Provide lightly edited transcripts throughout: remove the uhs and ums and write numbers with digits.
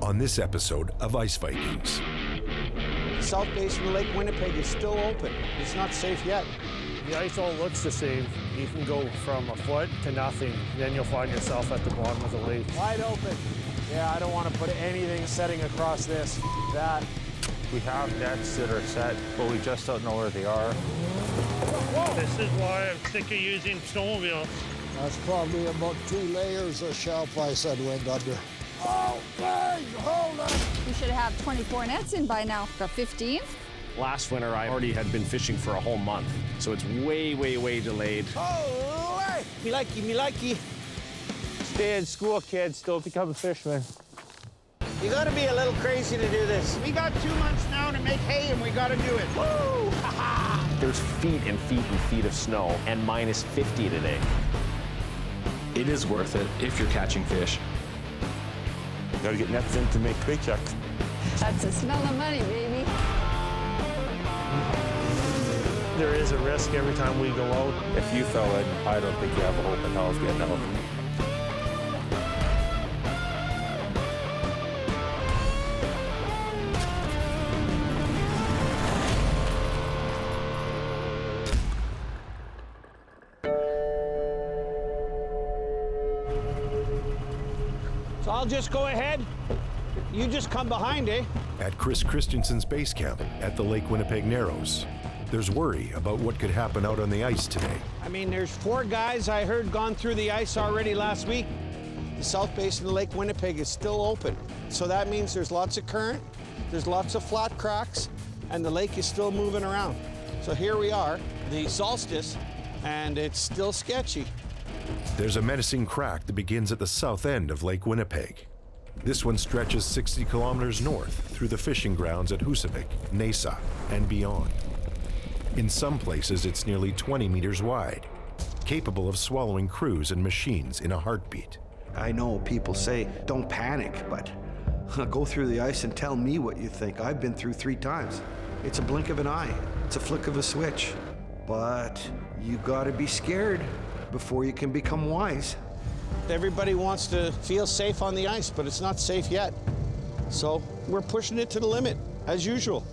on this episode of Ice Vikings. The south basin of Lake Winnipeg is still open. It's not safe yet. The ice all looks the same. You can go from a foot to nothing, then you'll find yourself at the bottom of the lake. Wide open. Yeah, I don't want to put anything setting across this. That. We have nets that are set, but we just don't know where they are. Whoa. This is why I'm sick of using snowmobiles. That's probably about 2 layers of shelf ice I'd went under. Oh, bang! Hold on! We should have 24 nets in by now. Got 15. Last winter, I already had been fishing for a whole month, so it's way, way, way delayed. Oh, hey! Me likey. Stay in school, kids. Don't become a fisherman. You gotta be a little crazy to do this. We got 2 months now to make hay, and we gotta do it. Woo! There's feet and feet and feet of snow, and minus 50 today. It is worth it if you're catching fish. You gotta get nets in to make paychecks. That's the smell of money, baby. There is a risk every time we go out. If you fell in, I don't think you have a hope in hell of getting out. So I'll just go ahead. You just come behind, eh? At Chris Christensen's base camp at the Lake Winnipeg Narrows, there's worry about what could happen out on the ice today. I mean, there's 4 guys I heard gone through the ice already last week. The south basin of Lake Winnipeg is still open. So that means there's lots of current, there's lots of flat cracks, and the lake is still moving around. So here we are, the solstice, and it's still sketchy. There's a menacing crack that begins at the south end of Lake Winnipeg. This one stretches 60 kilometers north through the fishing grounds at Husavik, Nesa, and beyond. In some places, it's nearly 20 meters wide, capable of swallowing crews and machines in a heartbeat. I know people say, don't panic, but go through the ice and tell me what you think. I've been through 3 times. It's a blink of an eye. It's a flick of a switch. But you gotta be scared before you can become wise. Everybody wants to feel safe on the ice, but it's not safe yet. So we're pushing it to the limit, as usual.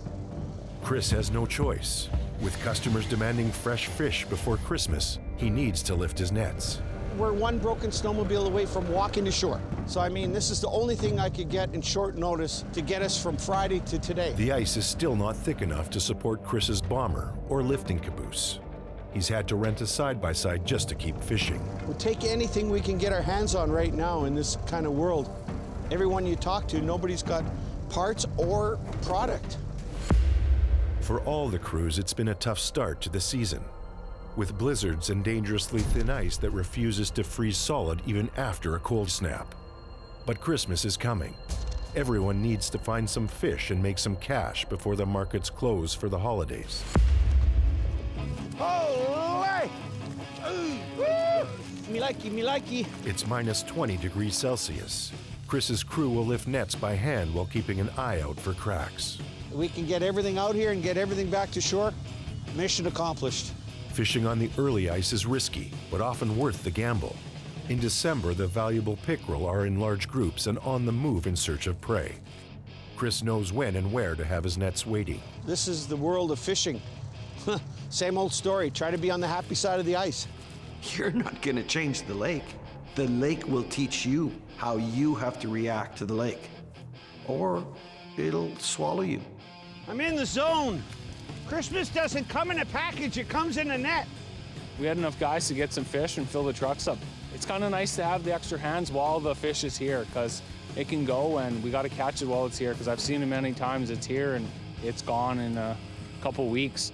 Chris has no choice. With customers demanding fresh fish before Christmas, he needs to lift his nets. We're 1 broken snowmobile away from walking to shore. So, I mean, this is the only thing I could get in short notice to get us from Friday to today. The ice is still not thick enough to support Chris's bomber or lifting caboose. He's had to rent a side-by-side just to keep fishing. We'll take anything we can get our hands on right now in this kind of world. Everyone you talk to, nobody's got parts or product. For all the crews, it's been a tough start to the season, with blizzards and dangerously thin ice that refuses to freeze solid even after a cold snap. But Christmas is coming. Everyone needs to find some fish and make some cash before the markets close for the holidays. Oh, hey! Me likey. It's minus 20 degrees Celsius. Chris's crew will lift nets by hand while keeping an eye out for cracks. We can get everything out here and get everything back to shore. Mission accomplished. Fishing on the early ice is risky, but often worth the gamble. In December, the valuable pickerel are in large groups and on the move in search of prey. Chris knows when and where to have his nets waiting. This is the world of fishing. Same old story. Try to be on the happy side of the ice. You're not gonna change the lake. The lake will teach you how you have to react to the lake, or it'll swallow you. I'm in the zone. Christmas doesn't come in a package, it comes in a net. We had enough guys to get some fish and fill the trucks up. It's kind of nice to have the extra hands while the fish is here, because it can go and we got to catch it while it's here, because I've seen it many times. It's here and it's gone in a couple weeks.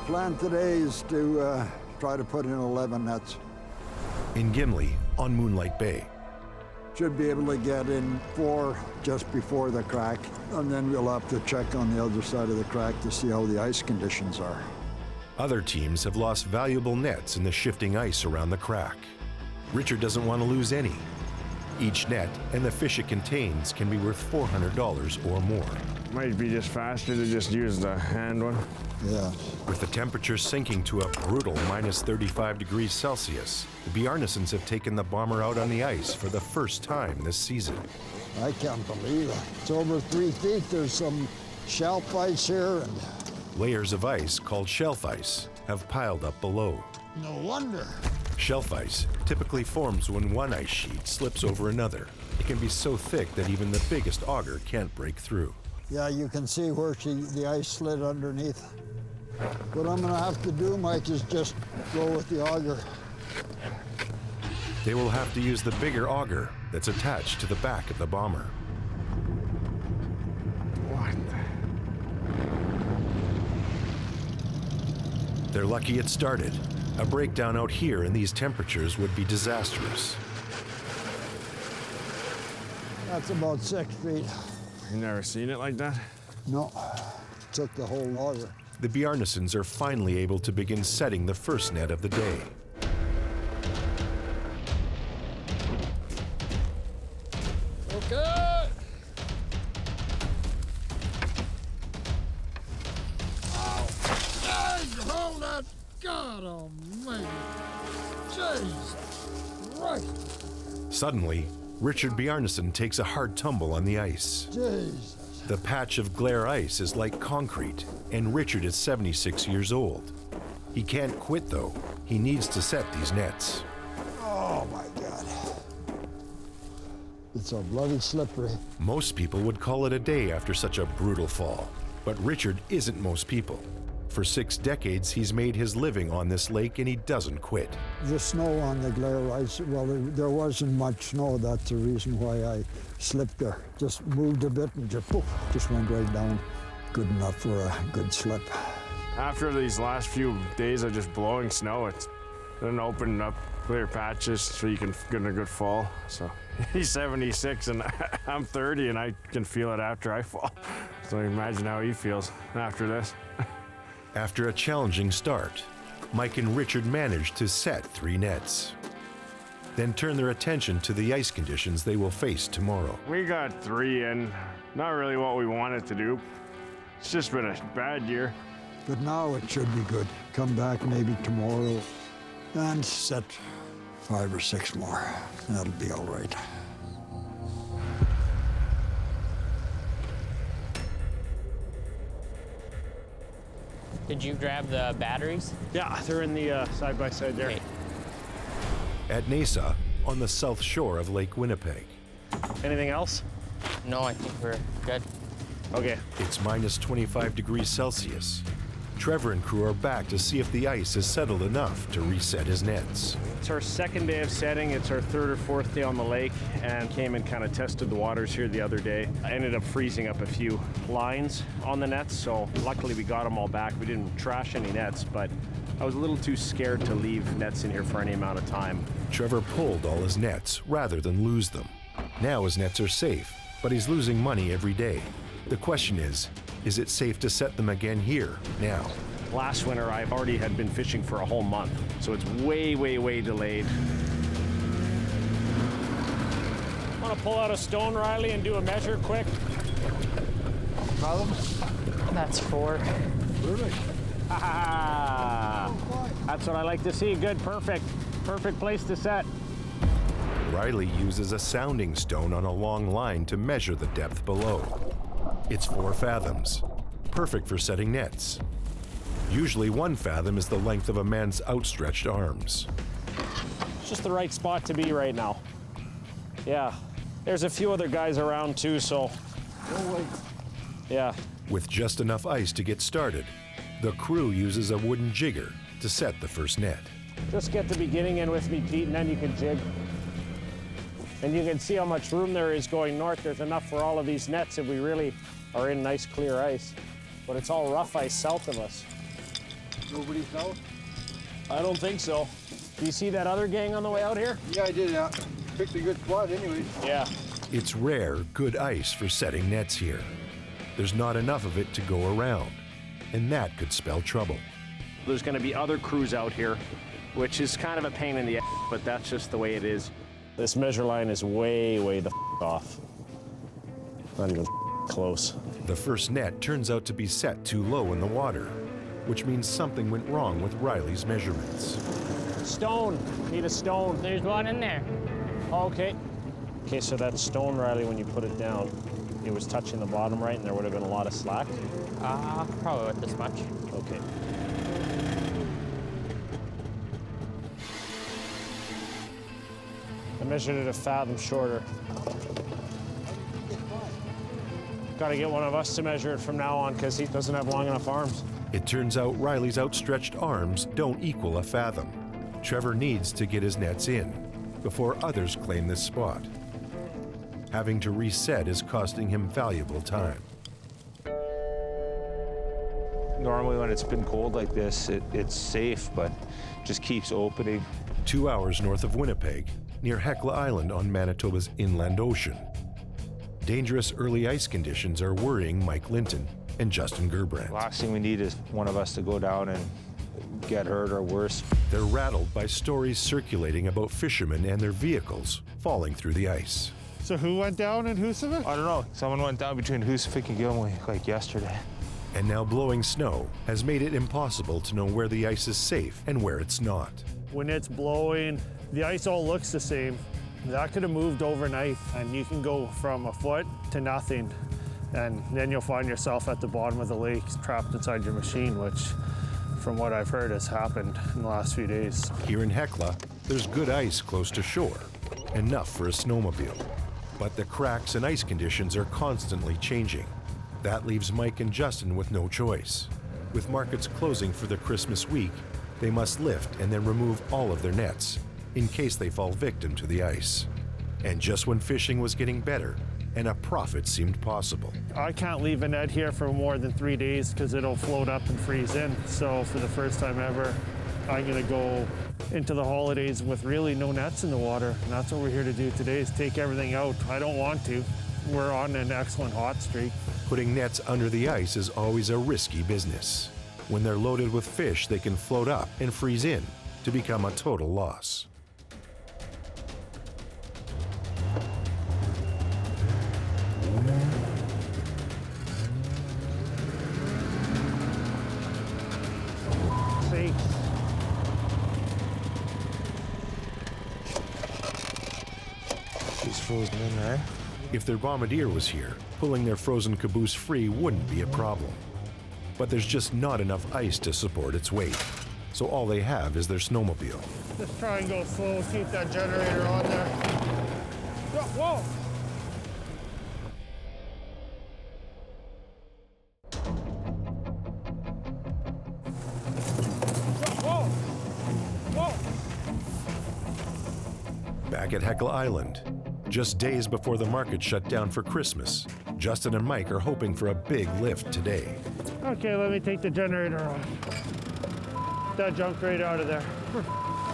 Plan today is to try to put in 11 nets. In Gimli, on Moonlight Bay. Should be able to get in 4 just before the crack, and then we'll have to check on the other side of the crack to see how the ice conditions are. Other teams have lost valuable nets in the shifting ice around the crack. Richard doesn't want to lose any. Each net and the fish it contains can be worth $400 or more. Might be just faster to just use the hand one. Yeah. With the temperature sinking to a brutal minus 35 degrees Celsius, the Bjarnasons have taken the bomber out on the ice for the first time this season. I can't believe it. It's over 3 feet. There's some shelf ice here, and Layers of ice, called shelf ice, have piled up below. no wonder. Shelf ice typically forms when one ice sheet slips over another. It can be so thick that even the biggest auger can't break through. Yeah, you can see where the ice slid underneath. What I'm gonna have to do, Mike, is just go with the auger. They will have to use the bigger auger that's attached to the back of the bomber. What? They're lucky it started. A breakdown out here in these temperatures would be disastrous. That's about 6 feet. You never seen it like that? No, took the whole auger. The Bjarnasons are finally able to begin setting the first net of the day. Okay. Hold that. God almighty. Jesus Christ. Suddenly, Richard Bjarnason takes a hard tumble on the ice. Jesus. The patch of glare ice is like concrete, and Richard is 76 years old. He can't quit, though. He needs to set these nets. Oh my God. It's so bloody slippery. Most people would call it a day after such a brutal fall, but Richard isn't most people. For 6 decades, he's made his living on this lake, and he doesn't quit. The snow on the glare ice, well, there wasn't much snow. That's the reason why I slipped there. Just moved a bit and just, poof, just went right down. Good enough for a good slip. After these last few days of just blowing snow, it's then opening up clear patches so you can get a good fall. So he's 76 and I'm 30 and I can feel it after I fall. So imagine how he feels after this. After a challenging start, Mike and Richard managed to set 3 nets. Then turn their attention to the ice conditions they will face tomorrow. We got 3 in, not really what we wanted to do. It's just been a bad year. But now it should be good. Come back maybe tomorrow and set 5 or 6 more. That'll be all right. Did you grab the batteries? Yeah, they're in the side-by-side there. Okay. At Nesa, on the south shore of Lake Winnipeg. Anything else? No, I think we're good. Okay. It's minus 25 degrees Celsius. Trevor and crew are back to see if the ice has settled enough to reset his nets. It's our 2nd day of setting. It's our 3rd or 4th day on the lake, and came and kind of tested the waters here the other day. I ended up freezing up a few lines on the nets, so luckily we got them all back. We didn't trash any nets, but I was a little too scared to leave nets in here for any amount of time. Trevor pulled all his nets rather than lose them. Now his nets are safe, but he's losing money every day. The question is it safe to set them again here, now? Last winter, I already had been fishing for a whole month, so it's way, way, way delayed. Want to pull out a stone, Riley, and do a measure quick? Problem? That's 4. That's what I like to see. Good, perfect. Perfect place to set. Riley uses a sounding stone on a long line to measure the depth below. It's 4 fathoms, perfect for setting nets. Usually 1 fathom is the length of a man's outstretched arms. It's just the right spot to be right now. Yeah, there's a few other guys around too, so. Yeah. With just enough ice to get started, the crew uses a wooden jigger to set the first net. Just get the beginning in with me, Pete, and then you can jig. And you can see how much room there is going north. There's enough for all of these nets if we really are in nice clear ice. But it's all rough ice south of us. Nobody south? I don't think so. Do you see that other gang on the way out here? Yeah, I did. Yeah. Picked a good spot anyways. Yeah. It's rare, good ice for setting nets here. There's not enough of it to go around, and that could spell trouble. There's going to be other crews out here, which is kind of a pain in the ass, but that's just the way it is. This measure line is way, way the off. Not even close. The first net turns out to be set too low in the water, which means something went wrong with Riley's measurements. Stone. Need a stone. There's one in there. Okay. Okay, so that stone, Riley, when you put it down, it was touching the bottom, right? And there would have been a lot of slack? Probably with this much. Okay. I measured it a fathom shorter. Got to get one of us to measure it from now on because he doesn't have long enough arms. It turns out Riley's outstretched arms don't equal a fathom. Trevor needs to get his nets in before others claim this spot. Having to reset is costing him valuable time. Normally when it's been cold like this, it's safe, but just keeps opening. 2 hours north of Winnipeg, near Hecla Island on Manitoba's inland ocean. Dangerous early ice conditions are worrying Mike Linton and Justin Gerbrandt. Last thing we need is one of us to go down and get hurt or worse. They're rattled by stories circulating about fishermen and their vehicles falling through the ice. So who went down in Husavik? I don't know. Someone went down between Husavik and Gilmore like yesterday. And now blowing snow has made it impossible to know where the ice is safe and where it's not. When it's blowing, the ice all looks the same. That could have moved overnight, and you can go from a foot to nothing, and then you'll find yourself at the bottom of the lake trapped inside your machine, which, from what I've heard, has happened in the last few days. Here in Hecla, there's good ice close to shore, enough for a snowmobile. But the cracks and ice conditions are constantly changing. That leaves Mike and Justin with no choice. With markets closing for the Christmas week, they must lift and then remove all of their nets in case they fall victim to the ice. And just when fishing was getting better and a profit seemed possible. I can't leave a net here for more than 3 days because it'll float up and freeze in. So for the first time ever, I'm gonna go into the holidays with really no nets in the water. And that's what we're here to do today, is take everything out. I don't want to. We're on an excellent hot streak. Putting nets under the ice is always a risky business. When they're loaded with fish, they can float up and freeze in to become a total loss. See? She's frozen in there. If their bombardier was here, pulling their frozen caboose free wouldn't be a problem. But there's just not enough ice to support its weight, so all they have is their snowmobile. Just try and go slow, keep that generator on there. Whoa! Back at Hecla Island, just days before the market shut down for Christmas, Justin and Mike are hoping for a big lift today. Okay, let me take the generator off. That jumped right out of there.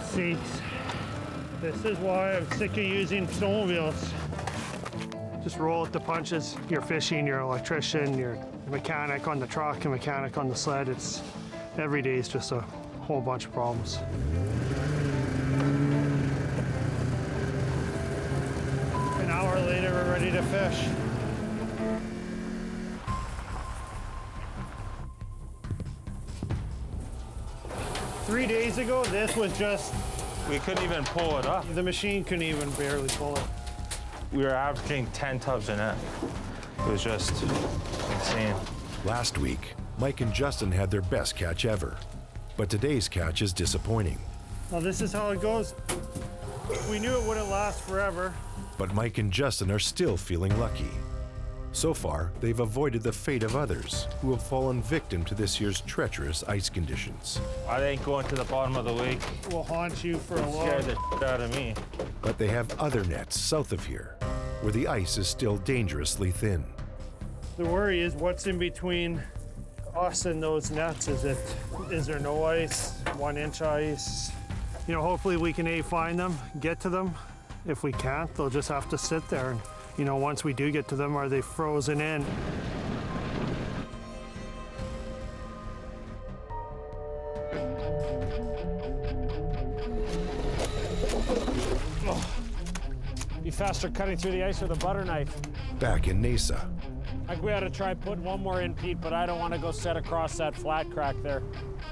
Seats. This is why I'm sick of using snowmobiles. Just roll with the punches. You're fishing, you're an electrician, you're a mechanic on the truck, a mechanic on the sled. It's every day is just a whole bunch of problems. An hour later, we're ready to fish. Three days ago, this was just... We couldn't even pull it up. The machine couldn't even barely pull it. We were averaging 10 tubs a net. It was just insane. Last week, Mike and Justin had their best catch ever, but today's catch is disappointing. Well, this is how it goes. We knew it wouldn't last forever. But Mike and Justin are still feeling lucky. So far, they've avoided the fate of others who have fallen victim to this year's treacherous ice conditions. I think going to the bottom of the lake will haunt you for a while. Scared the shit out of me. But they have other nets south of here, where the ice is still dangerously thin. The worry is what's in between us and those nets. Is there no ice, 1 inch ice? You know, hopefully we can find them, get to them. If we can't, they'll just have to sit there. And, you know, once we do get to them, are they frozen in? Be faster cutting through the ice with a butter knife. Back in Nesa, Like we ought to try putting one more in, Pete, but I don't want to go set across that flat crack there.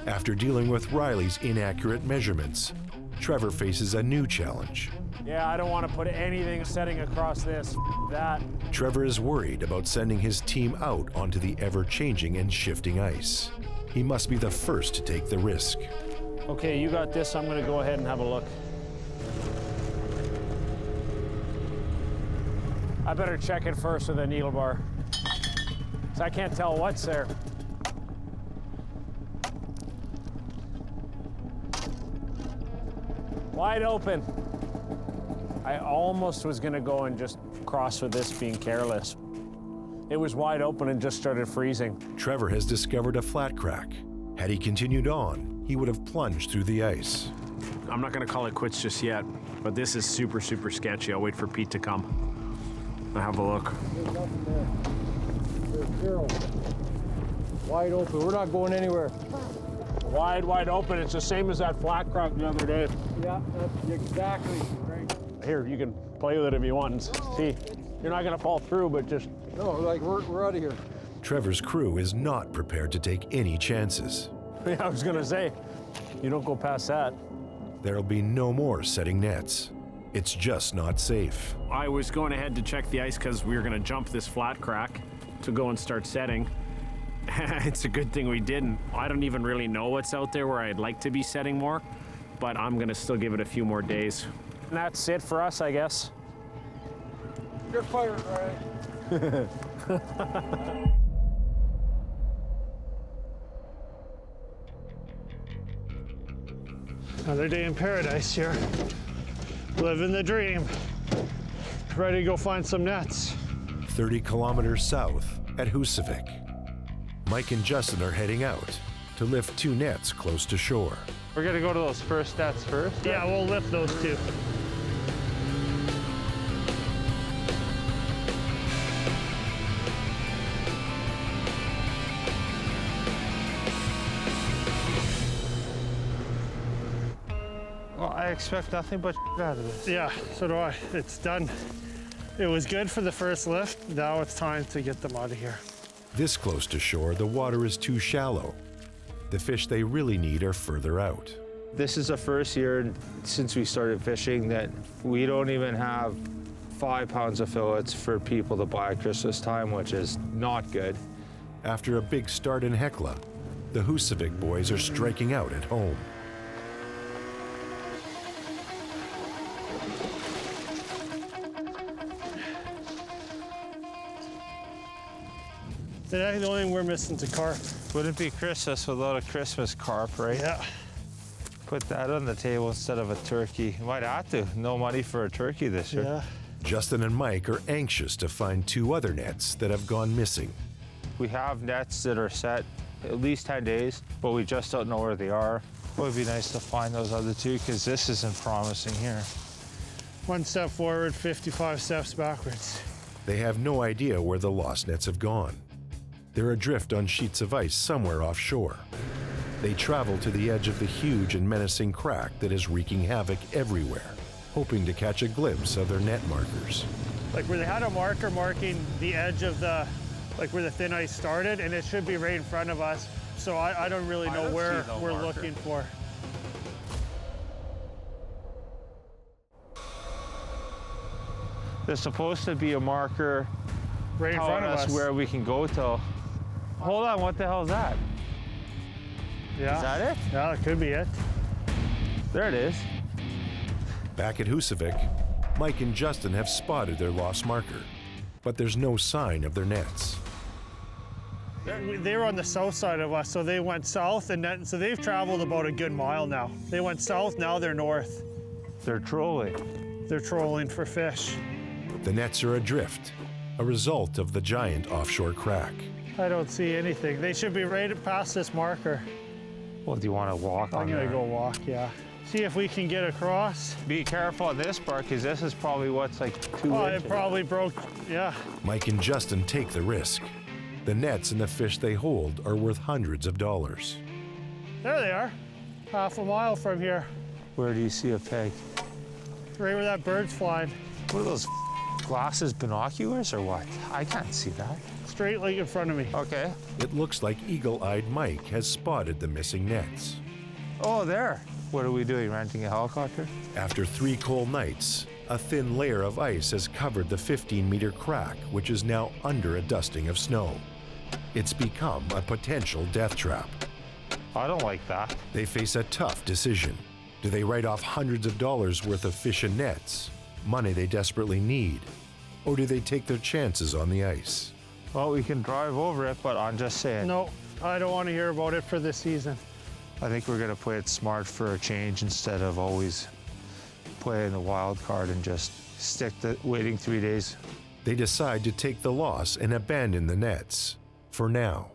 After dealing with Riley's inaccurate measurements, Trevor faces a new challenge. Yeah, I don't want to put anything setting across this, that. Trevor is worried about sending his team out onto the ever-changing and shifting ice. He must be the first to take the risk. Okay, you got this. I'm going to go ahead and have a look. I better check it first with a needle bar, so I can't tell what's there. Wide open. I almost was gonna go and just cross with this being careless. It was wide open and just started freezing. Trevor has discovered a flat crack. Had he continued on, he would have plunged through the ice. I'm not gonna call it quits just yet, but this is super, super sketchy. I'll wait for Pete to come. I'll have a look. There's nothing there. There's zero. Wide open, we're not going anywhere. Wide open. It's the same as that flat crack the other day. Yeah, that's exactly right. Here, you can play with it if you want and see. You're not gonna fall through, but just... No, like we're out of here. Trevor's crew is not prepared to take any chances. Yeah, I was gonna say, you don't go past that. There'll be no more setting nets. It's just not safe. I was going ahead to check the ice because we were gonna jump this flat crack to go and start setting. It's a good thing we didn't. I don't even really know what's out there where I'd like to be setting more, but I'm gonna still give it a few more days. And that's it for us, I guess. You're fired, right? Another day in paradise here. Living the dream. Ready to go find some nets. 30 kilometers south at Husavik. Mike and Justin are heading out to lift 2 nets close to shore. We're gonna go to those first nets first. Right? Yeah, we'll lift those 2. Well, I expect nothing but out of this. Yeah, so do I. It's done. It was good for the first lift. Now it's time to get them out of here. This close to shore, the water is too shallow. The fish they really need are further out. This is the first year since we started fishing that we don't even have 5 pounds of fillets for people to buy at Christmas time, which is not good. After a big start in Hekla, the Husavik boys are striking out at home. Today, the only thing we're missing is a carp. Wouldn't be Christmas without a Christmas carp, right? Yeah. Put that on the table instead of a turkey. Might have to. No money for a turkey this year. Yeah. Justin and Mike are anxious to find 2 other nets that have gone missing. We have nets that are set at least 10 days, but we just don't know where they are. It would be nice to find those other 2 because this isn't promising here. 1 step forward, 55 steps backwards. They have no idea where the lost nets have gone. They're adrift on sheets of ice somewhere offshore. They travel to the edge of the huge and menacing crack that is wreaking havoc everywhere, hoping to catch a glimpse of their net markers. Like where they had a marker marking the edge of the, like where the thin ice started, and it should be right in front of us. So I don't really know where we're looking for. There's supposed to be a marker right in front of us where we can go to. Hold on, what the hell is that? Yeah. Is that it? Yeah, it could be it. There it is. Back at Husavik, Mike and Justin have spotted their lost marker, but there's no sign of their nets. They were on the south side of us, so they went south, and then, so they've traveled about a good mile now. They went south, now they're north. They're trolling. They're trolling for fish. The nets are adrift, a result of the giant offshore crack. I don't see anything. They should be right past this marker. Well, do you want to walk on I'm gonna go walk, yeah. See if we can get across. Be careful on this part, because this is probably what's like 2 inches. It probably broke, yeah. Mike and Justin take the risk. The nets and the fish they hold are worth hundreds of dollars. There they are, half a mile from here. Where do you see a peg? Right where that bird's flying. What are those Glasses, binoculars, or what? I can't see that. Straight like in front of me. Okay. It looks like eagle-eyed Mike has spotted the missing nets. Oh, there. What are we doing, renting a helicopter? After 3 cold nights, a thin layer of ice has covered the 15-meter crack, which is now under a dusting of snow. It's become a potential death trap. I don't like that. They face a tough decision. Do they write off hundreds of dollars worth of fish and nets, money they desperately need, or do they take their chances on the ice? Well, we can drive over it, but I'm just saying. No, I don't want to hear about it for this season. I think we're going to play it smart for a change instead of always playing the wild card and just stick to waiting 3 days. They decide to take the loss and abandon the nets, for now.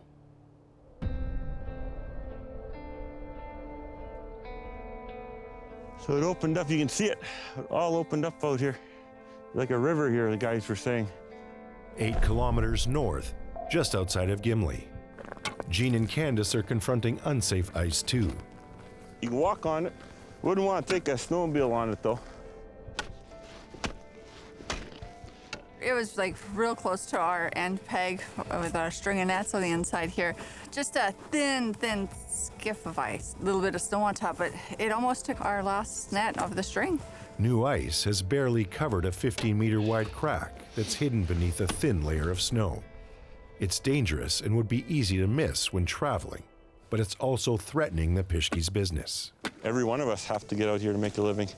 So it opened up, you can see it, all opened up out here. Like a river here, the guys were saying. 8 kilometers north, just outside of Gimli. Gene and Candace are confronting unsafe ice too. You can walk on it. Wouldn't want to take a snowmobile on it though. It was like real close to our end peg with our string of nets on the inside here. Just a thin skiff of ice. A little bit of snow on top, but it almost took our last net off the string. New ice has barely covered a 15-meter wide crack that's hidden beneath a thin layer of snow. It's dangerous and would be easy to miss when traveling, but it's also threatening the Pischke's business. Every one of us have to get out here to make a living.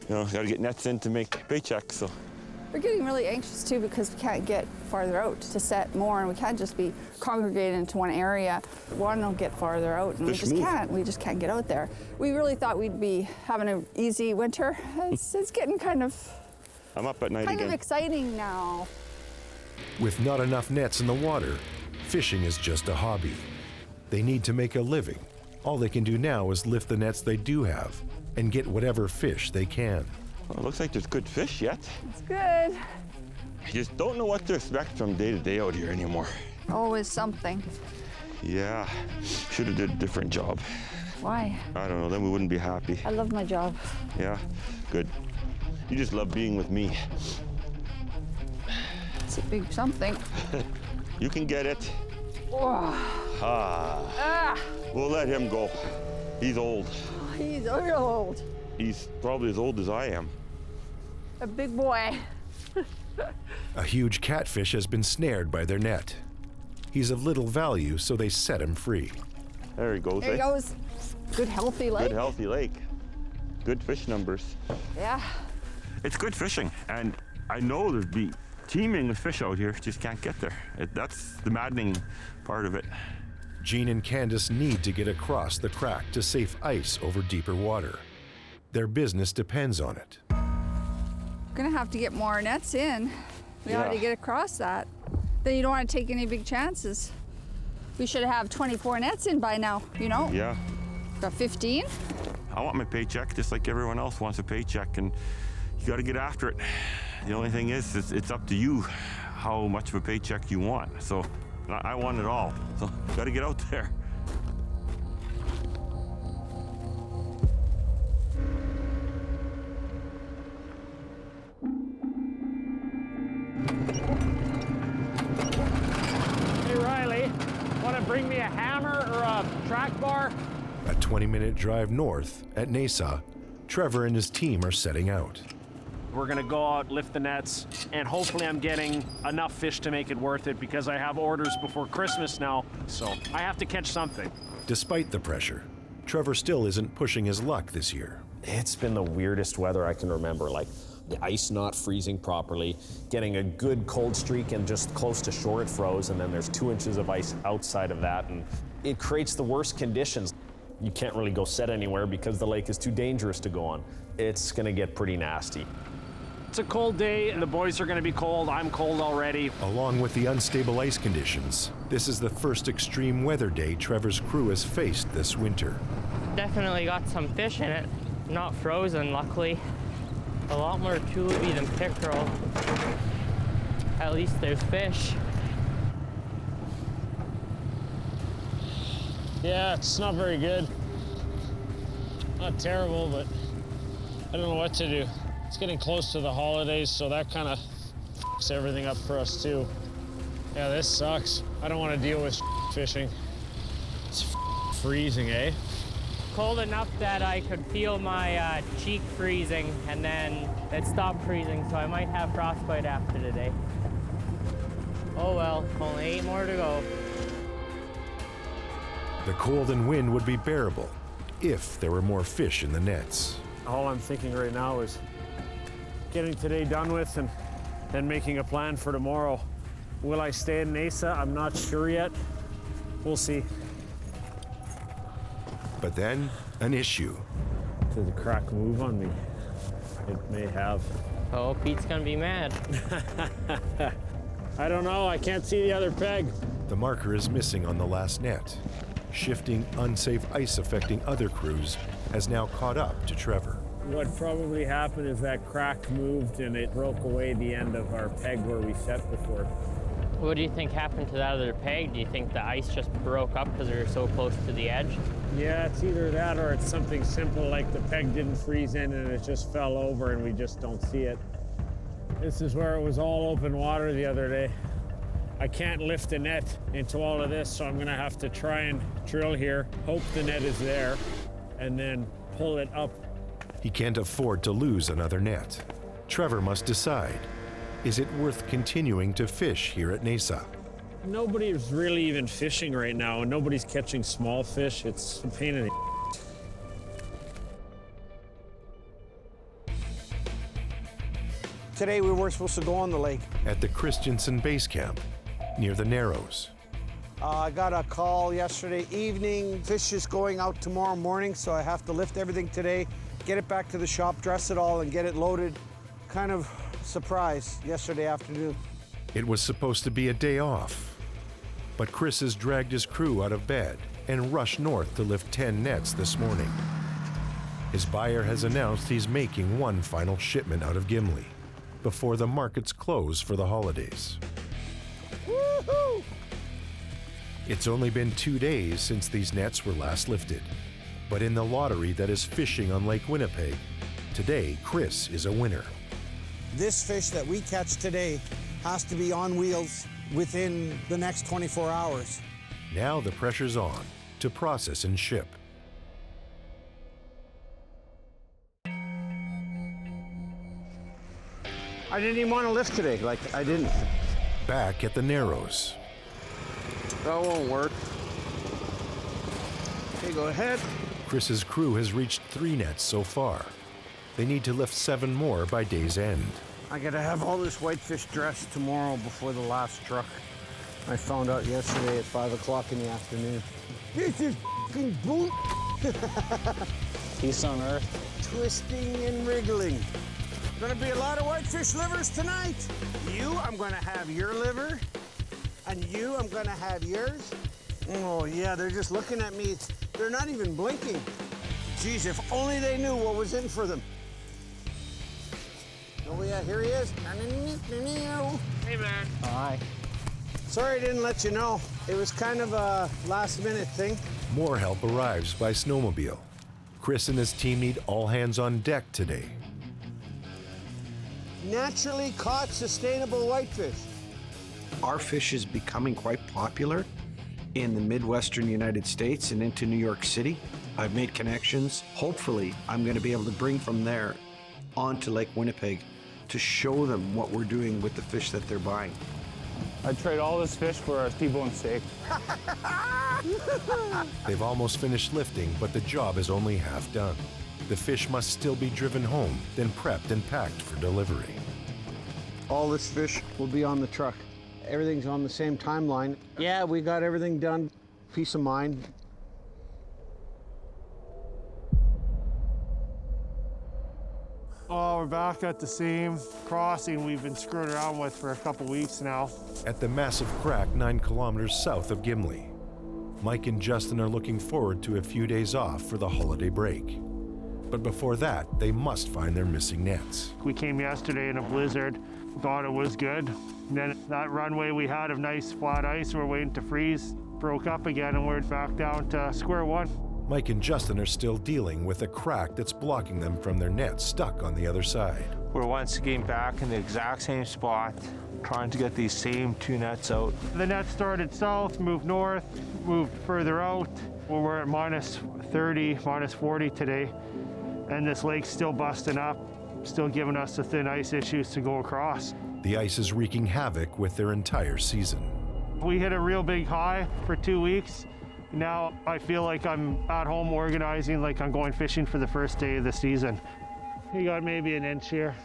You know, got to get nets in to make paychecks, so. We're getting really anxious too because we can't get farther out to set more, and we can't just be congregated into one area. We want to get farther out, and we just can't get out there. We really thought we'd be having an easy winter. It's getting kind of I'm up at night again. Kind of exciting now. With not enough nets in the water, fishing is just a hobby. They need to make a living. All they can do now is lift the nets they do have and get whatever fish they can. Well, it looks like there's good fish yet. It's good. You just don't know what to expect from day to day out here anymore. Always something. Yeah, should have did a different job. Why? I don't know, then we wouldn't be happy. I love my job. Yeah, good. You just love being with me. It's a big something. You can get it. We'll let him go. He's old. He's real old. He's probably as old as I am. A big boy. A huge catfish has been snared by their net. He's of little value, so they set him free. There he goes. There he goes. Good, healthy lake. Good, healthy lake. Good fish numbers. Yeah. It's good fishing, and I know there'd be teeming with fish out here, just can't get there. That's the maddening part of it. Gene and Candace need to get across the crack to safe ice over deeper water. Their business depends on it. We're gonna have to get more nets in. We ought to get across that. Then you don't want to take any big chances. We should have 24 nets in by now, you know? Yeah. Got 15? I want my paycheck just like everyone else wants a paycheck, and you got to get after it. The only thing is, it's up to you how much of a paycheck you want. So I want it all. So got to get out there. Hey, Riley, want to bring me a hammer or a track bar? A 20-minute drive north at Nesa, Trevor and his team are setting out. We're gonna go out, lift the nets, and hopefully I'm getting enough fish to make it worth it because I have orders before Christmas now, so I have to catch something. Despite the pressure, Trevor still isn't pushing his luck this year. It's been the weirdest weather I can remember, like the ice not freezing properly, getting a good cold streak and just close to shore it froze, and then there's 2 inches of ice outside of that, and it creates the worst conditions. You can't really go set anywhere because the lake is too dangerous to go on. It's gonna get pretty nasty. It's a cold day, and the boys are gonna be cold. I'm cold already. Along with the unstable ice conditions, this is the first extreme weather day Trevor's crew has faced this winter. Definitely got some fish in it. Not frozen, luckily. A lot more tulaby than pickerel. At least there's fish. Yeah, it's not very good. Not terrible, but I don't know what to do. It's getting close to the holidays, so that kind of everything up for us too. Yeah, this sucks. I don't want to deal with fishing. It's freezing, eh? Cold enough that I could feel my cheek freezing, and then it stopped freezing, so I might have frostbite after today. Oh well, only 8 more to go. The cold and wind would be bearable if there were more fish in the nets. All I'm thinking right now is getting today done with and then making a plan for tomorrow. Will I stay in Mesa? I'm not sure yet. We'll see. But then, an issue. Did the crack move on me? It may have. Oh, Pete's gonna be mad. I don't know, I can't see the other peg. The marker is missing on the last net. Shifting, unsafe ice affecting other crews has now caught up to Trevor. What probably happened is that crack moved and it broke away the end of our peg where we set before. What do you think happened to that other peg? Do you think the ice just broke up because we were so close to the edge? Yeah, it's either that or it's something simple like the peg didn't freeze in and it just fell over and we just don't see it. This is where it was all open water the other day. I can't lift the net into all of this, so I'm gonna have to try and drill here, hope the net is there, and then pull it up. He can't afford to lose another net. Trevor must decide, is it worth continuing to fish here at Mesa? Nobody's really even fishing right now, and nobody's catching small fish. It's a pain in the Today we were supposed to go on the lake. At the Christensen Base Camp, near the Narrows. I got a call yesterday evening. Fish is going out tomorrow morning, so I have to lift everything today, get it back to the shop, dress it all, and get it loaded. Kind of surprise yesterday afternoon. It was supposed to be a day off, but Chris has dragged his crew out of bed and rushed north to lift 10 nets this morning. His buyer has announced he's making one final shipment out of Gimli before the markets close for the holidays. Woohoo! It's only been 2 days since these nets were last lifted, but in the lottery that is fishing on Lake Winnipeg, today Chris is a winner. This fish that we catch today has to be on wheels within the next 24 hours. Now the pressure's on to process and ship. I didn't even want to lift today, I didn't. Back at the Narrows. That won't work. Okay, go ahead. Chris's crew has reached 3 nets so far. They need to lift 7 more by day's end. I gotta have all this whitefish dressed tomorrow before the last truck. I found out yesterday at 5 o'clock in the afternoon. This is f***ing boot. Peace on earth. Twisting and wriggling. Gonna be a lot of whitefish livers tonight. You, I'm gonna have your liver. And you, I'm gonna have yours. Oh yeah, they're just looking at me. They're not even blinking. Geez, if only they knew what was in for them. Oh yeah, here he is. Hey man. Hi. Sorry I didn't let you know. It was kind of a last minute thing. More help arrives by snowmobile. Chris and his team need all hands on deck today. Naturally caught sustainable whitefish. Our fish is becoming quite popular in the Midwestern United States and into New York City. I've made connections. Hopefully, I'm going to be able to bring from there onto Lake Winnipeg to show them what we're doing with the fish that they're buying. I'd trade all this fish for a T-bone steak. They've almost finished lifting, but the job is only half done. The fish must still be driven home, then prepped and packed for delivery. All this fish will be on the truck. Everything's on the same timeline. Yeah, we got everything done. Peace of mind. Oh, we're back at the same crossing we've been screwing around with for a couple weeks now. At the massive crack 9 kilometers south of Gimli, Mike and Justin are looking forward to a few days off for the holiday break. But before that, they must find their missing nets. We came yesterday in a blizzard, thought it was good. And then that runway we had of nice flat ice, we're waiting to freeze, broke up again, and we're back down to square one. Mike and Justin are still dealing with a crack that's blocking them from their net stuck on the other side. We're once again back in the exact same spot. trying to get these same 2 nets out. The net started south, moved north, moved further out. We're at minus 30, minus 40 today, and this lake's still busting up, still giving us the thin ice issues to go across. The ice is wreaking havoc with their entire season. We hit a real big high for 2 weeks. Now I feel like I'm at home organizing like I'm going fishing for the first day of the season. You got maybe an inch here.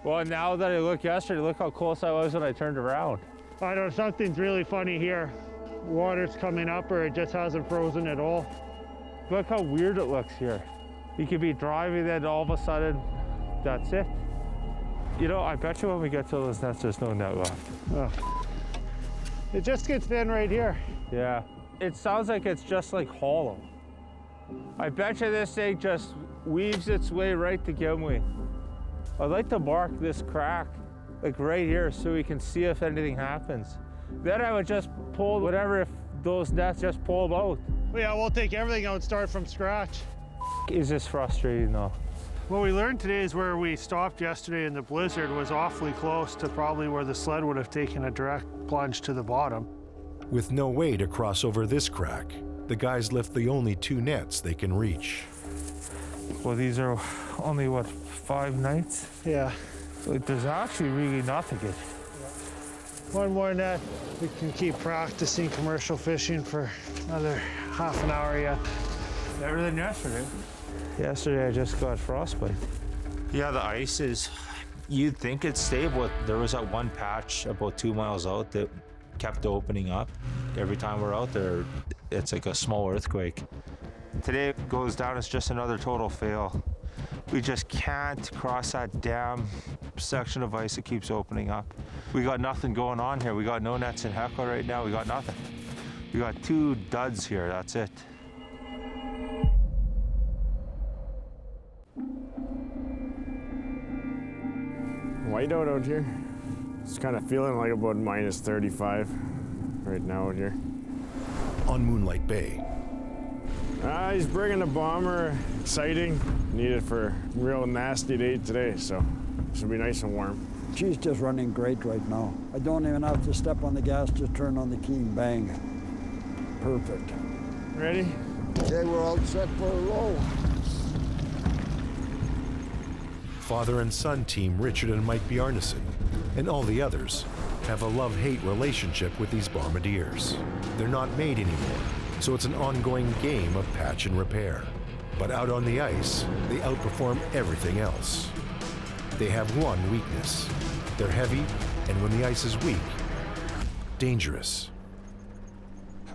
Well, now that I look yesterday, look how close I was when I turned around. I don't know, something's really funny here. Water's coming up or it just hasn't frozen at all. Look how weird it looks here. You could be driving, then all of a sudden, that's it. You know, I bet you when we get to those nets, there's no net left. Oh. It just gets thin right here. Yeah. It sounds like it's just like hollow. I bet you this thing just weaves its way right to Gimli. I'd like to mark this crack, like right here, so we can see if anything happens. Then I would just pull whatever, if those nets, just pull them out. Well, yeah, we'll take everything out and start from scratch. Is this frustrating though? What we learned today is where we stopped yesterday in the blizzard was awfully close to probably where the sled would have taken a direct plunge to the bottom. With no way to cross over this crack, the guys lift the only 2 nets they can reach. Well, these are only, what, 5 nights? Yeah. Like, there's actually really nothing. One more net. We can keep practicing commercial fishing for another half an hour yet. Better than yesterday. Yesterday I just got frostbite. Yeah, the ice is, you'd think it's stable. There was that one patch about 2 miles out that kept opening up. Every time we're out there, it's like a small earthquake. Today it goes down, it's just another total fail. We just can't cross that damn section of ice that keeps opening up. We got nothing going on here. We got no nets in Hecla right now. We got nothing. We got 2 duds here, that's it. Whiteout out here. It's kind of feeling like about minus 35 right now out here. On Moonlight Bay. He's bringing a bomber. Exciting. Needed for a real nasty day today, so it should be nice and warm. She's just running great right now. I don't even have to step on the gas, just turn on the key and bang. Perfect. Ready? Okay, we're all set for a roll. Father and son team Richard and Mike Bjarnason, and all the others, have a love-hate relationship with these bombardiers. They're not made anymore, so it's an ongoing game of patch and repair. But out on the ice, they outperform everything else. They have one weakness. They're heavy, and when the ice is weak, dangerous.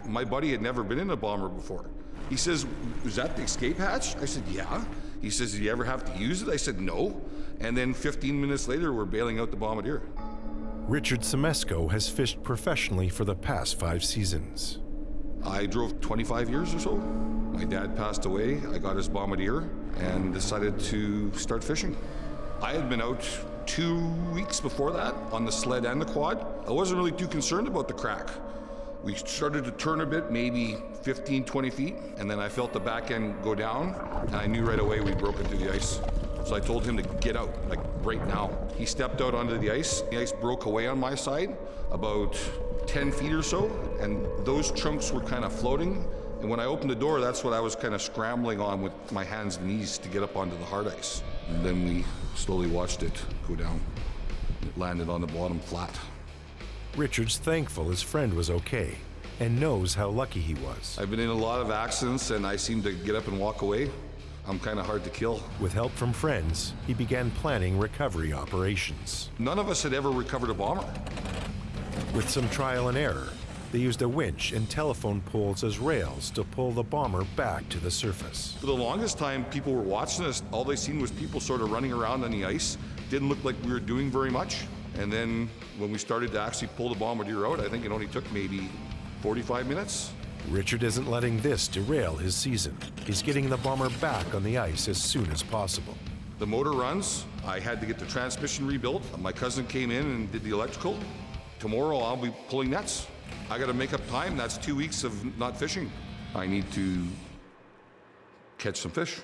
My buddy had never been in a bomber before. He says, "Was that the escape hatch?" I said, "Yeah." He says, "Did you ever have to use it?" I said, "No." And then 15 minutes later, we're bailing out the bombardier. Richard Semesco has fished professionally for the past 5 seasons. I drove 25 years or so. My dad passed away. I got his bombardier and decided to start fishing. I had been out 2 weeks before that on the sled and the quad. I wasn't really too concerned about the crack. We started to turn a bit, maybe 15, 20 feet, and then I felt the back end go down, and I knew right away we'd broken through the ice. So I told him to get out, like right now. He stepped out onto the ice. The ice broke away on my side, about 10 feet or so, and those chunks were kind of floating. And when I opened the door, that's what I was kind of scrambling on with my hands and knees to get up onto the hard ice. And then we slowly watched it go down. It landed on the bottom flat. Richard's thankful his friend was okay and knows how lucky he was. I've been in a lot of accidents and I seem to get up and walk away. I'm kind of hard to kill. With help from friends, he began planning recovery operations. None of us had ever recovered a bomber. With some trial and error, they used a winch and telephone poles as rails to pull the bomber back to the surface. For the longest time, people were watching us. All they seen was people sort of running around on the ice. Didn't look like we were doing very much. And then when we started to actually pull the bombardier out, I think it only took maybe 45 minutes. Richard isn't letting this derail his season. He's getting the bomber back on the ice as soon as possible. The motor runs. I had to get the transmission rebuilt. My cousin came in and did the electrical. Tomorrow I'll be pulling nets. I got to make up time. That's 2 weeks of not fishing. I need to catch some fish.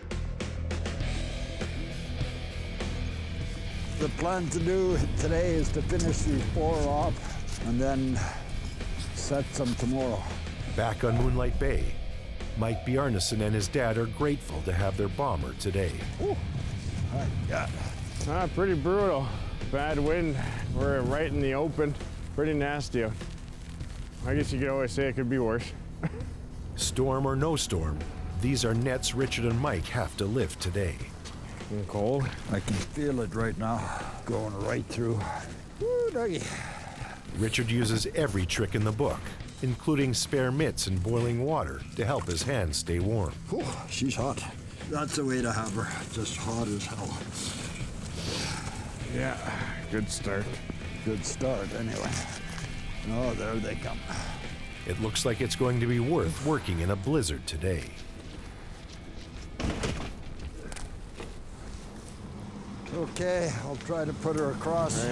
The plan to do today is to finish these 4 off and then set some tomorrow. Back on Moonlight Bay, Mike Bjarnason and his dad are grateful to have their bomber today. Pretty brutal. Bad wind. We're right in the open. Pretty nasty out. I guess you could always say it could be worse. Storm or no storm, these are nets Richard and Mike have to lift today. And cold. I can feel it right now, going right through. Woo, doggy. Richard uses every trick in the book, including spare mitts and boiling water to help his hands stay warm. Whew, she's hot. That's the way to have her, just hot as hell. Yeah, good start. Good start, anyway. Oh, there they come. It looks like it's going to be worth working in a blizzard today. Okay, I'll try to put her across.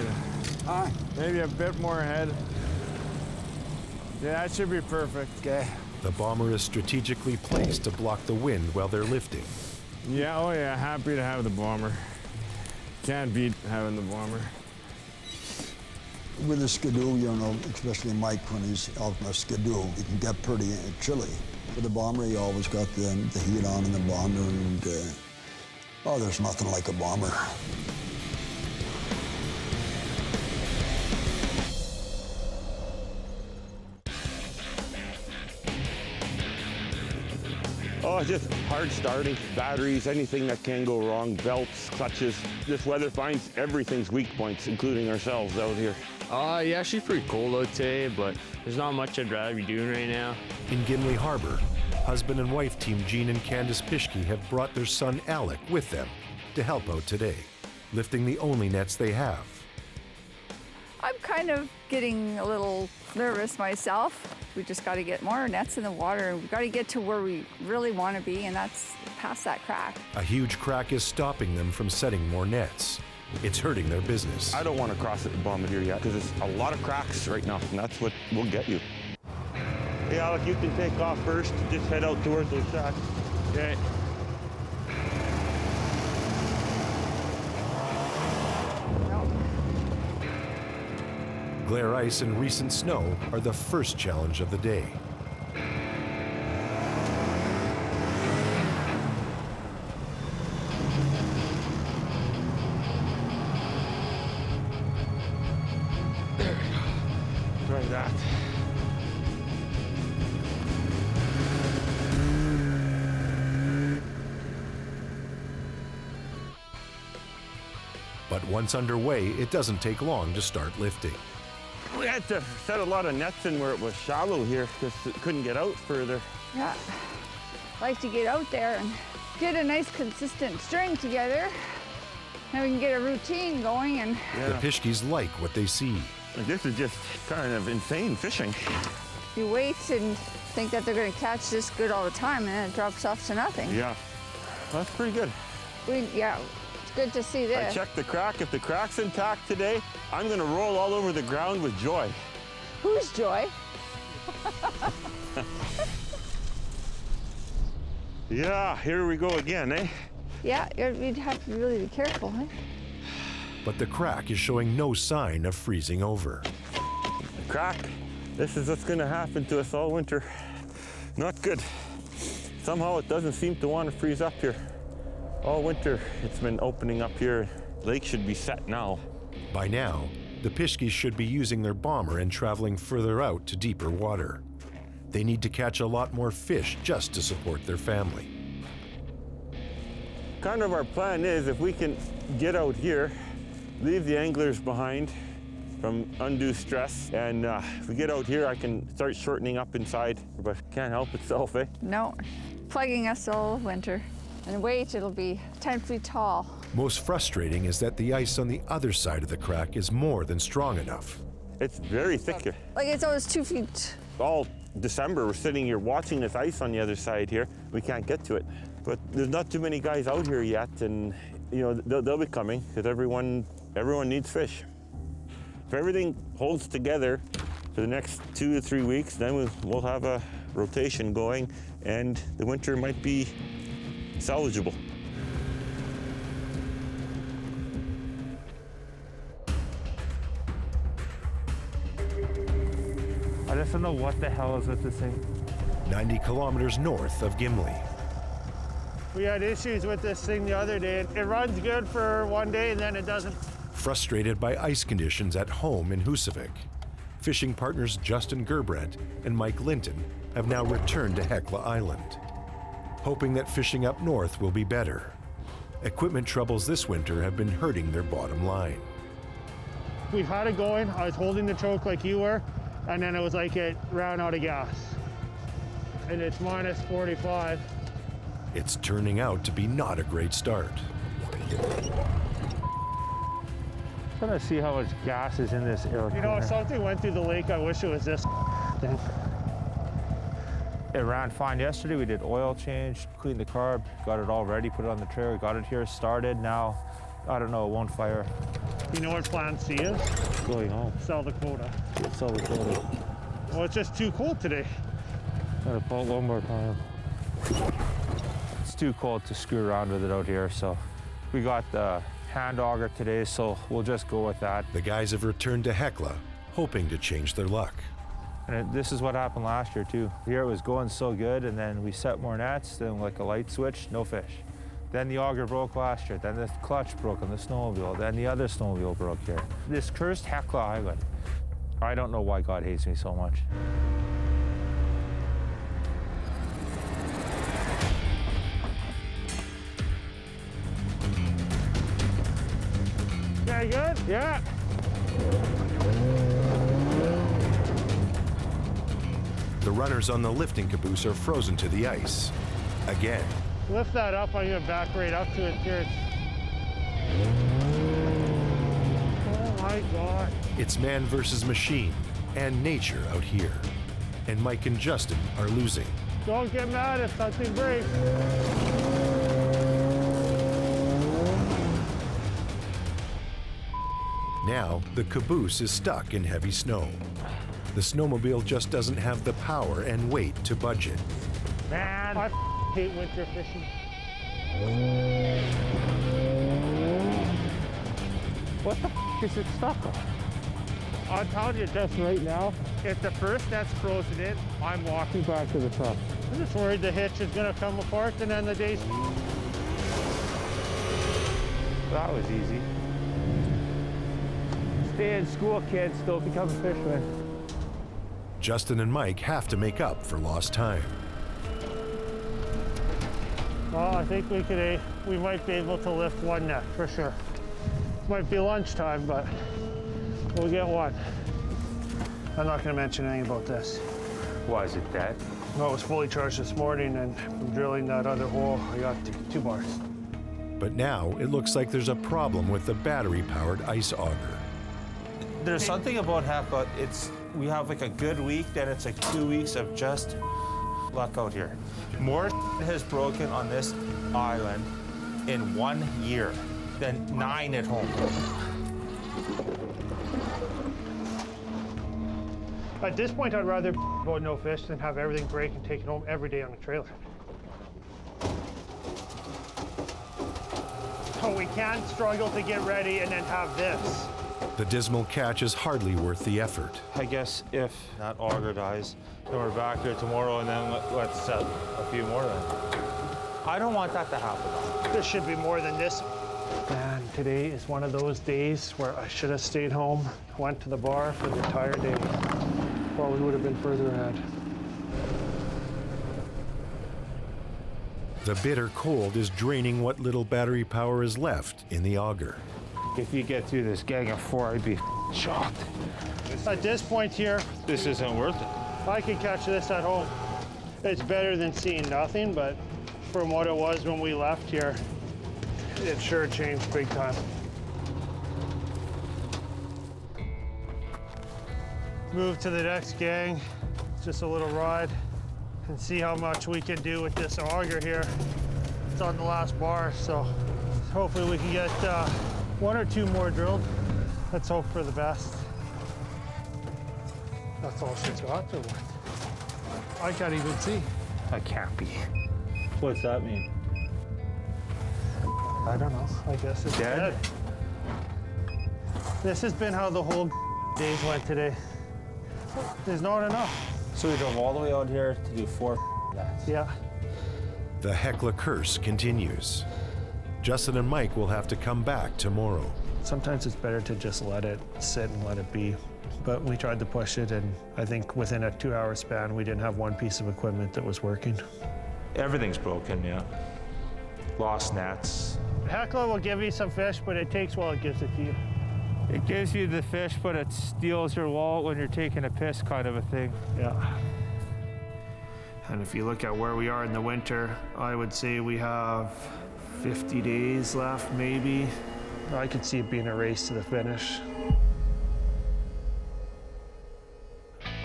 Right. Maybe a bit more ahead. Yeah, that should be perfect. Okay. The bomber is strategically placed to block the wind while they're lifting. Yeah, oh yeah, happy to have the bomber. Can't beat having the bomber. With a skidoo, you know, especially Mike when he's out in a skidoo, it can get pretty chilly. With the bomber, you always got the heat on in the bomber, and oh, there's nothing like a bomber. Oh, just hard starting, batteries, anything that can go wrong, belts, clutches. This weather finds everything's weak points, including ourselves out here. Yeah, she's pretty cold out today, but there's not much I'd rather be doing right now. In Gimli Harbor, husband and wife team Jean and Candace Pischke have brought their son Alec with them to help out today, lifting the only nets they have. I'm kind of getting a little nervous myself. We just got to get more nets in the water, and we've got to get to where we really want to be, and that's past that crack. A huge crack is stopping them from setting more nets. It's hurting their business. I don't want to cross at the Bombardier yet because there's a lot of cracks right now, and that's what will get you. Hey, Alec, you can take off first. Just head out towards those shacks. Okay. Glare ice and recent snow are the first challenge of the day. Try that. But once underway, it doesn't take long to start lifting. We had to set a lot of nets in where it was shallow here because it couldn't get out further. Yeah, I like to get out there and get a nice consistent string together, and we can get a routine going. And The Pischkes like what they see. This is just kind of insane fishing. you wait and think that they're going to catch this good all the time, and then it drops off to nothing. Yeah, that's pretty good. Yeah, it's good to see this. I checked the crack. If the crack's intact today, I'm going to roll all over the ground with joy. Who's Joy? Yeah, here we go again, eh? Yeah, you'd have to really be careful, eh? But the crack is showing no sign of freezing over. The crack. This is what's going to happen to us all winter. Not good. Somehow it doesn't seem to want to freeze up here. All winter it's been opening up here. Lake should be set now. By now, the Pischkes should be using their bomber and traveling further out to deeper water. They need to catch a lot more fish just to support their family. Kind of our plan is if we can get out here, leave the anglers behind from undue stress, and if we get out here, I can start shortening up inside, but can't help itself, eh? No, plaguing us all winter. And wait, it'll be 10 feet tall. Most frustrating is that the ice on the other side of the crack is more than strong enough. It's very thick here. Like it's always 2 feet. All December, we're sitting here watching this ice on the other side here. We can't get to it. But there's not too many guys out here yet, and you know they'll be coming because everyone needs fish. If everything holds together for the next 2 to 3 weeks, then we'll have a rotation going, and the winter might be salvageable. I just don't know what the hell is with this thing. 90 kilometers north of Gimli. We had issues with this thing the other day. It runs good for one day and then it doesn't. Frustrated by ice conditions at home in Husavik, fishing partners Justin Gerbrandt and Mike Linton have now returned to Hecla Island, hoping that fishing up north will be better. Equipment troubles this winter have been hurting their bottom line. We've had it going. I was holding the choke like you were, and then it was like it ran out of gas. And it's minus 45. It's turning out to be not a great start. I'm trying to see how much gas is in this air. You know, if something went through the lake, I wish it was this thing. It ran fine yesterday. We did oil change, cleaned the carb, got it all ready, put it on the trailer, got it here, started. Now, I don't know, it won't fire. You know what plan C is? Going home. Sell the quota. Sell the quota. Well, it's just too cold today. Gotta pull it one more time. It's too cold to screw around with it out here, so we got the hand auger today, so we'll just go with that. The guys have returned to Hecla, hoping to change their luck. And this is what happened last year too. Here it was going so good, and then we set more nets, then like a light switch, no fish. Then the auger broke last year, then the clutch broke on the snowmobile, then the other snowmobile broke here. This cursed Hecla Island. I don't know why God hates me so much. Yeah, you good? Yeah. The runners on the lifting caboose are frozen to the ice. Again. Lift that up, I'm gonna back right up to it here. Oh my God. It's man versus machine and nature out here. And Mike and Justin are losing. Don't get mad if something breaks. Now, the caboose is stuck in heavy snow. The snowmobile just doesn't have the power and weight to budge it. Man, I hate winter fishing. What the is it stuck on? I'm telling you just right now, if the first net's frozen in, I'm walking back to the truck. I'm just worried the hitch is gonna come apart and then the day's... That was easy. Stay in school, kids, don't become fishermen. Justin and Mike have to make up for lost time. Well, I think we might be able to lift one net for sure. Might be lunchtime, but we'll get one. I'm not gonna mention anything about this. Why is it dead? No, it was fully charged this morning, and from drilling that other hole, I got two bars. But now it looks like there's a problem with the battery-powered ice auger. There's something about Hecla, we have like a good week, then it's like 2 weeks of just luck out here. More has broken on this island in 1 year than 9 at home. At this point, I'd rather go no fish than have everything break and take it home every day on a trailer. So we can't struggle to get ready and then have this. The dismal catch is hardly worth the effort. I guess if that auger dies, then we're back here tomorrow, and then let's set a few more then. I don't want that to happen. There should be more than this. Man, today is one of those days where I should have stayed home, went to the bar for the entire day. Probably would have been further ahead. The bitter cold is draining what little battery power is left in the auger. If you get through this gang of 4, I'd be shocked. At this point here, this isn't worth it. I could catch this at home. It's better than seeing nothing, but from what it was when we left here, it sure changed big time. Move to the next gang, just a little ride, and see how much we can do with this auger here. It's on the last bar, so hopefully we can get 1 or 2 more drilled. Let's hope for the best. That's all she's got or what? I can't even see. I can't be. What's that mean? I don't know. I guess it's dead. This has been how the whole days went today. There's not enough. So we drove all the way out here to do 4 nets. Yeah. The Hecla curse continues. Justin and Mike will have to come back tomorrow. Sometimes it's better to just let it sit and let it be. But we tried to push it, and I think within a 2-hour span, we didn't have one piece of equipment that was working. Everything's broken, yeah. Lost nets. Hecla will give you some fish, but it takes while it gives it to you. It gives you the fish, but it steals your wallet when you're taking a piss, kind of a thing. Yeah. And if you look at where we are in the winter, I would say we have 50 days left, maybe. I could see it being a race to the finish.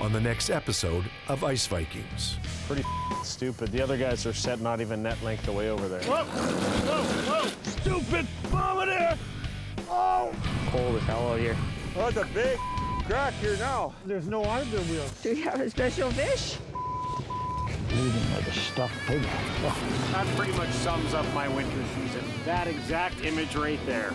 On the next episode of Ice Vikings. Pretty stupid. The other guys are set not even net length away over there. Whoa, whoa, whoa, stupid bombardier! Oh! Cold as hell out here. Oh, it's a big crack here now. There's no under wheels. Do you have a special fish? Bleeding like a stuffed pig. That pretty much sums up my winter season. That exact image right there.